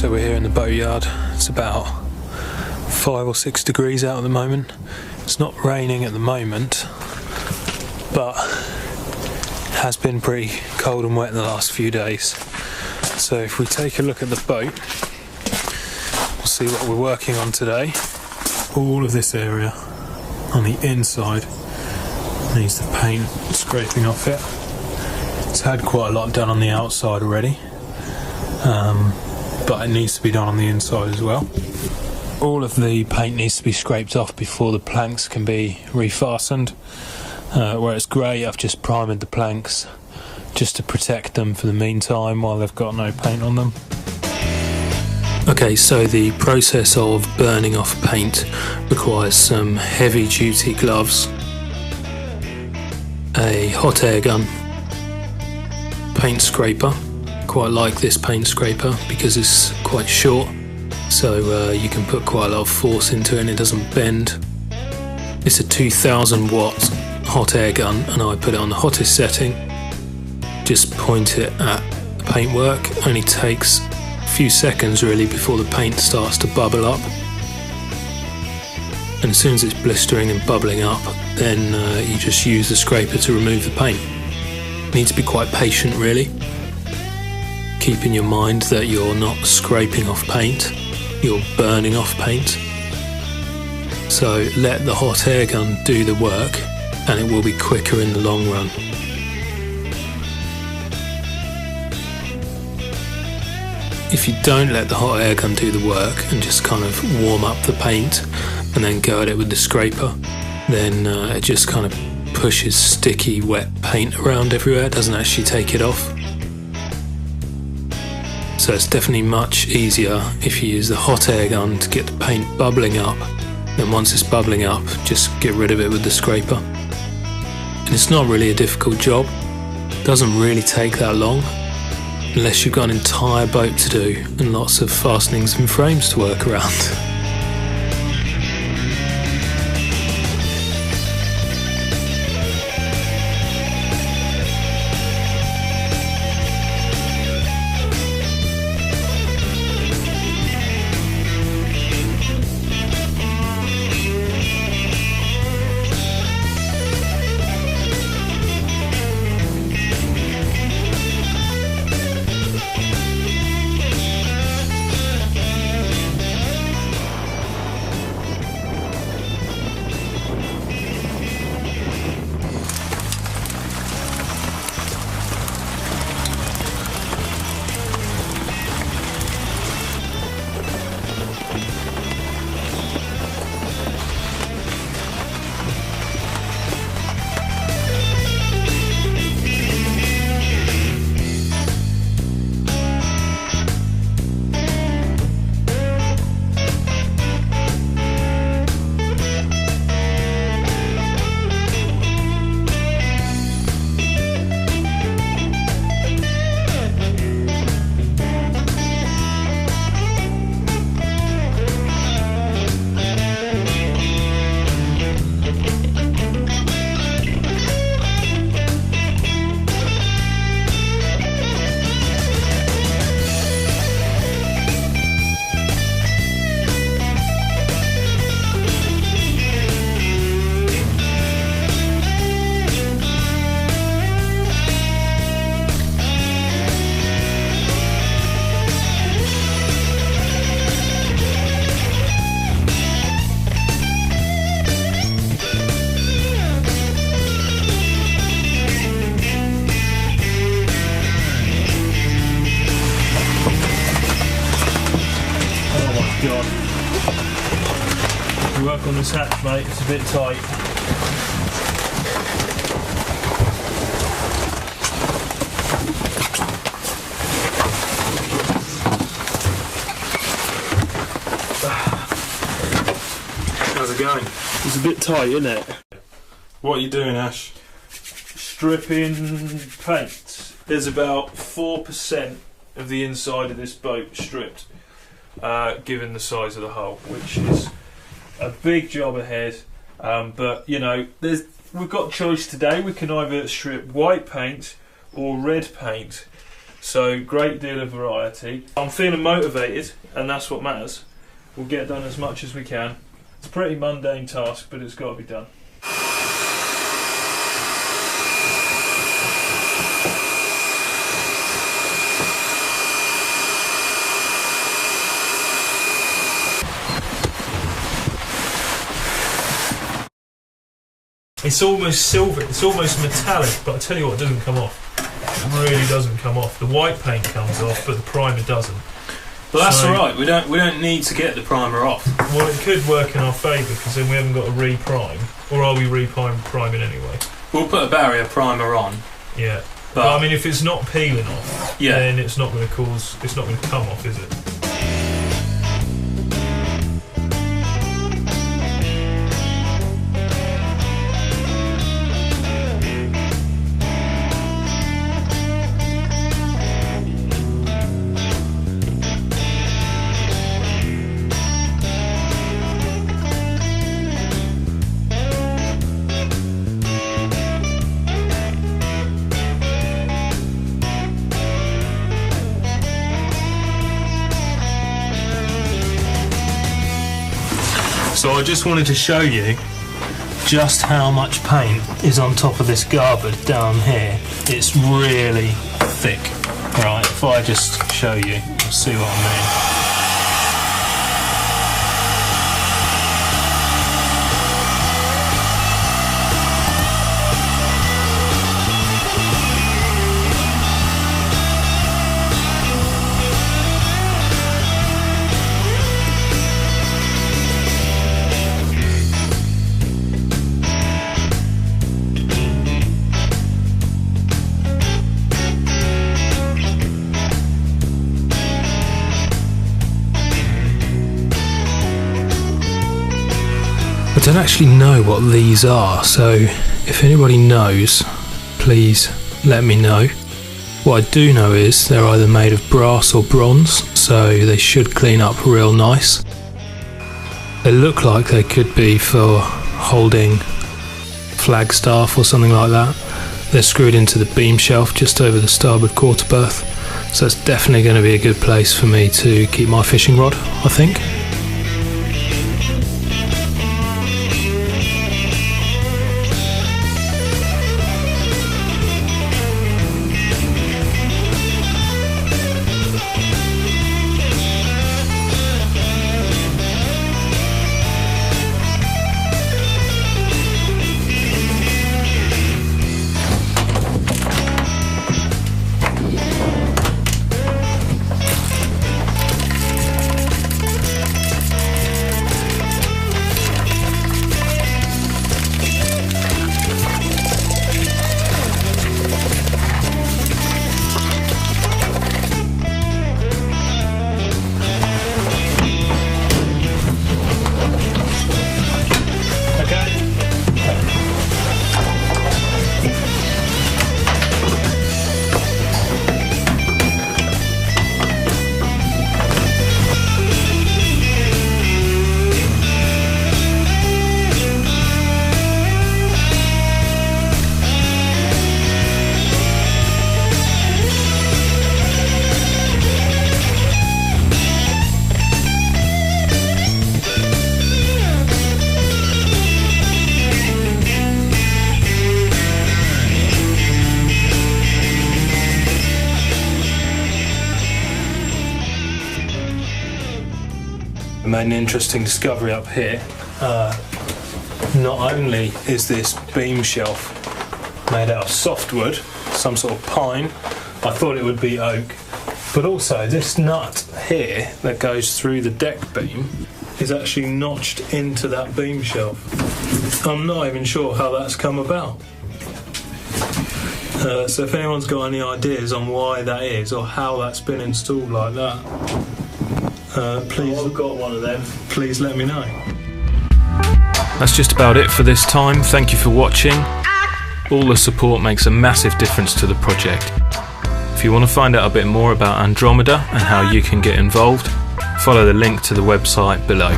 So we're here in the boatyard. It's about 5 or 6 degrees out at the moment. It's not raining at the moment, but it has been pretty cold and wet in the last few days. So if we take a look at the boat, we'll see what we're working on today. All of this area on the inside needs the paint scraping off it. It's had quite a lot done on the outside already, but it needs to be done on the inside as well. All of the paint needs to be scraped off before the planks can be refastened. Where it's grey, I've just primed the planks just to protect them for the meantime while they've got no paint on them. Okay, so the process of burning off paint requires some heavy duty gloves, a hot air gun, paint scraper. Quite like this paint scraper because it's quite short, so you can put quite a lot of force into it and it doesn't bend. It's a 2000 watt hot air gun and I put it on the hottest setting. Just point it at the paintwork. Only takes a few seconds really before the paint starts to bubble up, and as soon as it's blistering and bubbling up, then you just use the scraper to remove the paint. You need to be quite patient really. Keep in your mind that you're not scraping off paint, you're burning off paint. So let the hot air gun do the work and it will be quicker in the long run. If you don't let the hot air gun do the work and just kind of warm up the paint and then go at it with the scraper, then it just kind of pushes sticky wet paint around everywhere, it doesn't actually take it off. So it's definitely much easier if you use the hot air gun to get the paint bubbling up. Then once it's bubbling up, just get rid of it with the scraper. And it's not really a difficult job. It doesn't really take that long, unless you've got an entire boat to do and lots of fastenings and frames to work around. God. You work on this hatch, mate, it's a bit tight. How's it going? It's a bit tight, isn't it? What are you doing, Ash? Stripping paint. There's about 4% of the inside of this boat stripped, given the size of the hull, which is a big job ahead. But you know, we've got choice today. We can either strip white paint or red paint, So great deal of variety. I'm feeling motivated, and that's what matters. We'll get done as much as we can. It's a pretty mundane task, but it's got to be done. It's almost silver, it's almost metallic, but I tell you what, it doesn't come off. It really doesn't come off. The white paint comes off, but the primer doesn't. But that's alright, we don't need to get the primer off. Well, it could work in our favour, because then we haven't got to re-prime. Or are we re-priming anyway? We'll put a barrier primer on. Yeah. But I mean, if it's not peeling off, then it's not going to come off, is it? So I just wanted to show you just how much paint is on top of this garboard down here. It's really thick. Right, if I just show you, you'll see what I mean. I don't actually know what these are, so if anybody knows, please let me know. What I do know is they're either made of brass or bronze, so they should clean up real nice. They look like they could be for holding flagstaff or something like that. They're screwed into the beam shelf just over the starboard quarter berth, so it's definitely going to be a good place for me to keep my fishing rod, I think. I made an interesting discovery up here. Not only is this beam shelf made out of softwood, some sort of pine, I thought it would be oak, but also this nut here that goes through the deck beam is actually notched into that beam shelf. I'm not even sure how that's come about. So if anyone's got any ideas on why that is or how that's been installed like that, please, I've got one of them. Please let me know. That's just about it for this time. Thank you for watching. All the support makes a massive difference to the project. If you want to find out a bit more about Andromeda and how you can get involved, follow the link to the website below.